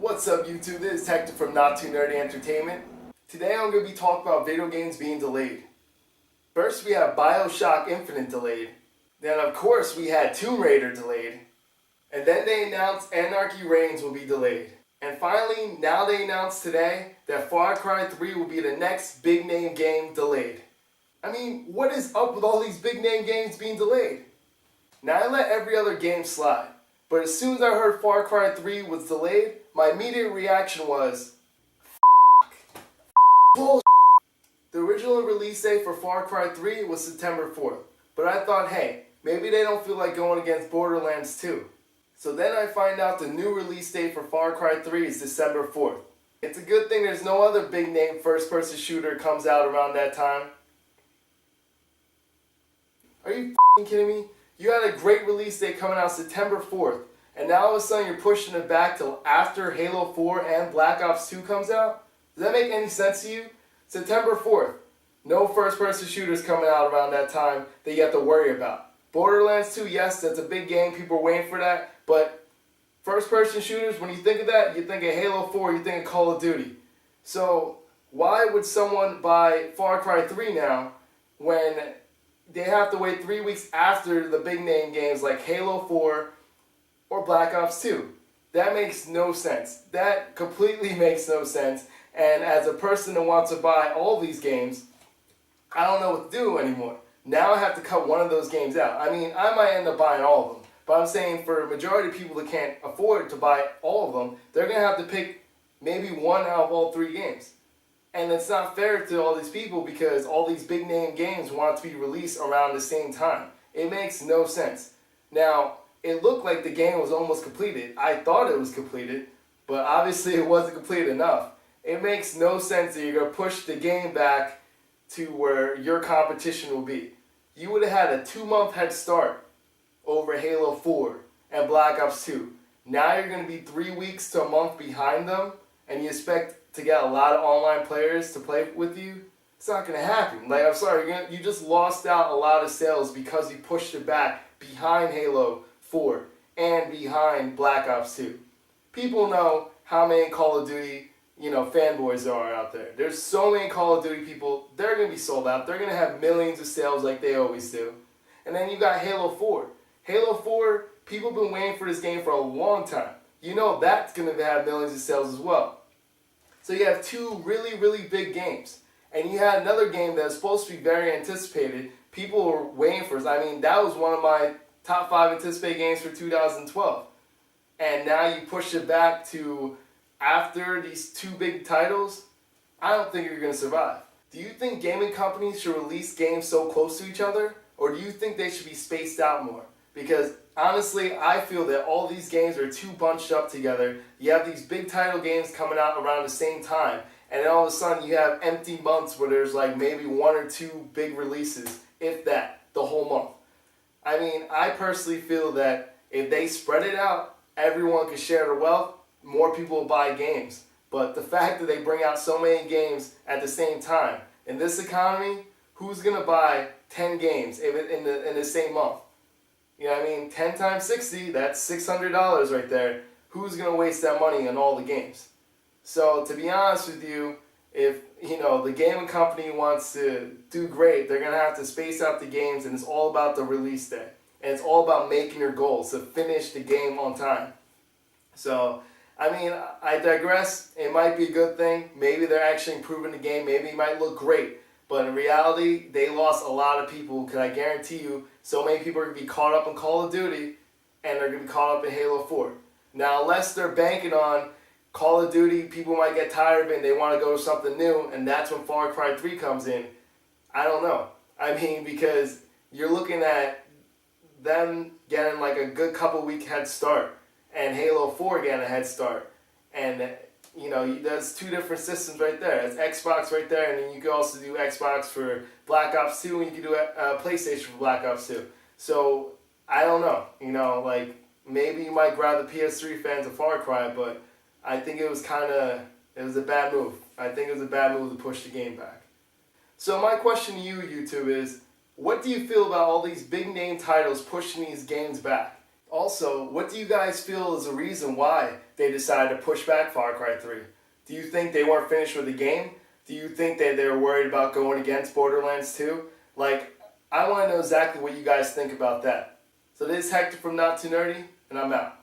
What's up YouTube, this is Hector from Not Too Nerdy Entertainment. Today I'm going to be talking about video games being delayed. First we have BioShock Infinite delayed. Then of course we had Tomb Raider delayed. And then they announced Anarchy Reigns will be delayed. And finally, now they announced today that Far Cry 3 will be the next big name game delayed. I mean, what is up with all these big name games being delayed? Now I let every other game slide. But as soon as I heard Far Cry 3 was delayed, my immediate reaction was, bullshit. The original release date for Far Cry 3 was September 4th. But I thought, hey, maybe they don't feel like going against Borderlands 2. So then I find out the new release date for Far Cry 3 is December 4th. It's a good thing there's no other big name first person shooter comes out around that time. Are you kidding me? You had a great release date coming out September 4th, and now all of a sudden you're pushing it back till after Halo 4 and Black Ops 2 comes out? Does that make any sense to you? September 4th. No first-person shooters coming out around that time that you have to worry about. Borderlands 2, yes, that's a big game. People are waiting for that. But first-person shooters, when you think of that, you think of Halo 4, you think of Call of Duty. So why would someone buy Far Cry 3 now when they have to wait 3 weeks after the big name games like Halo 4 or Black Ops 2? That makes no sense. That completely makes no sense. And as a person that wants to buy all these games, I don't know what to do anymore. Now I have to cut one of those games out. I mean, I might end up buying all of them. But I'm saying for a majority of people that can't afford to buy all of them, they're going to have to pick maybe one out of all 3 games. And it's not fair to all these people because all these big name games want to be released around the same time. It makes no sense. Now, it looked like the game was almost completed. I thought it was completed, but obviously it wasn't completed enough. It makes no sense that you're going to push the game back to where your competition will be. You would have had a 2-month head start over Halo 4 and Black Ops 2. Now you're going to be 3 weeks to a month behind them, and you expect to get a lot of online players to play with you. It's not going to happen. Like, I'm sorry, you just lost out a lot of sales because you pushed it back behind Halo 4 and behind Black Ops 2. People know how many Call of Duty fanboys there are out there. There's so many Call of Duty people, they're going to be sold out. They're going to have millions of sales like they always do. And then you got Halo 4. Halo 4, people have been waiting for this game for a long time. You know that's going to have millions of sales as well. So you have 2 really, really big games. And you had another game that was supposed to be very anticipated. People were waiting for it. I mean, that was one of my top 5 anticipated games for 2012. And now you push it back to after these 2 big titles. I don't think you're going to survive. Do you think gaming companies should release games so close to each other? Or do you think they should be spaced out more? Because honestly, I feel that all these games are too bunched up together. You have these big title games coming out around the same time, and then all of a sudden you have empty months where there's like maybe 1 or 2 big releases, if that, the whole month. I mean, I personally feel that if they spread it out, everyone can share the wealth, more people will buy games. But the fact that they bring out so many games at the same time, in this economy, who's going to buy 10 games in the same month? You know what I mean? 10 times 60, that's $600 right there. Who's going to waste that money on all the games? So to be honest with you, if the gaming company wants to do great, they're going to have to space out the games, and it's all about the release day. And it's all about making your goals to finish the game on time. So, I mean, I digress. It might be a good thing. Maybe they're actually improving the game. Maybe it might look great. But in reality, they lost a lot of people because I guarantee you, so many people are going to be caught up in Call of Duty and they're going to be caught up in Halo 4. Now, unless they're banking on Call of Duty, people might get tired of it and they want to go to something new, and that's when Far Cry 3 comes in. I don't know. I mean, because you're looking at them getting like a good couple week head start and Halo 4 getting a head start. And there's 2 different systems right there. It's Xbox right there, and then you can also do Xbox for Black Ops 2, and you can do PlayStation for Black Ops 2. So, I don't know. Maybe you might grab the PS3 fans of Far Cry, but I think it was a bad move. I think it was a bad move to push the game back. So my question to you, YouTube, is what do you feel about all these big name titles pushing these games back? Also, what do you guys feel is the reason why they decided to push back Far Cry 3? Do you think they weren't finished with the game? Do you think that they were worried about going against Borderlands 2? Like, I want to know exactly what you guys think about that. So this is Hector from Not Too Nerdy, and I'm out.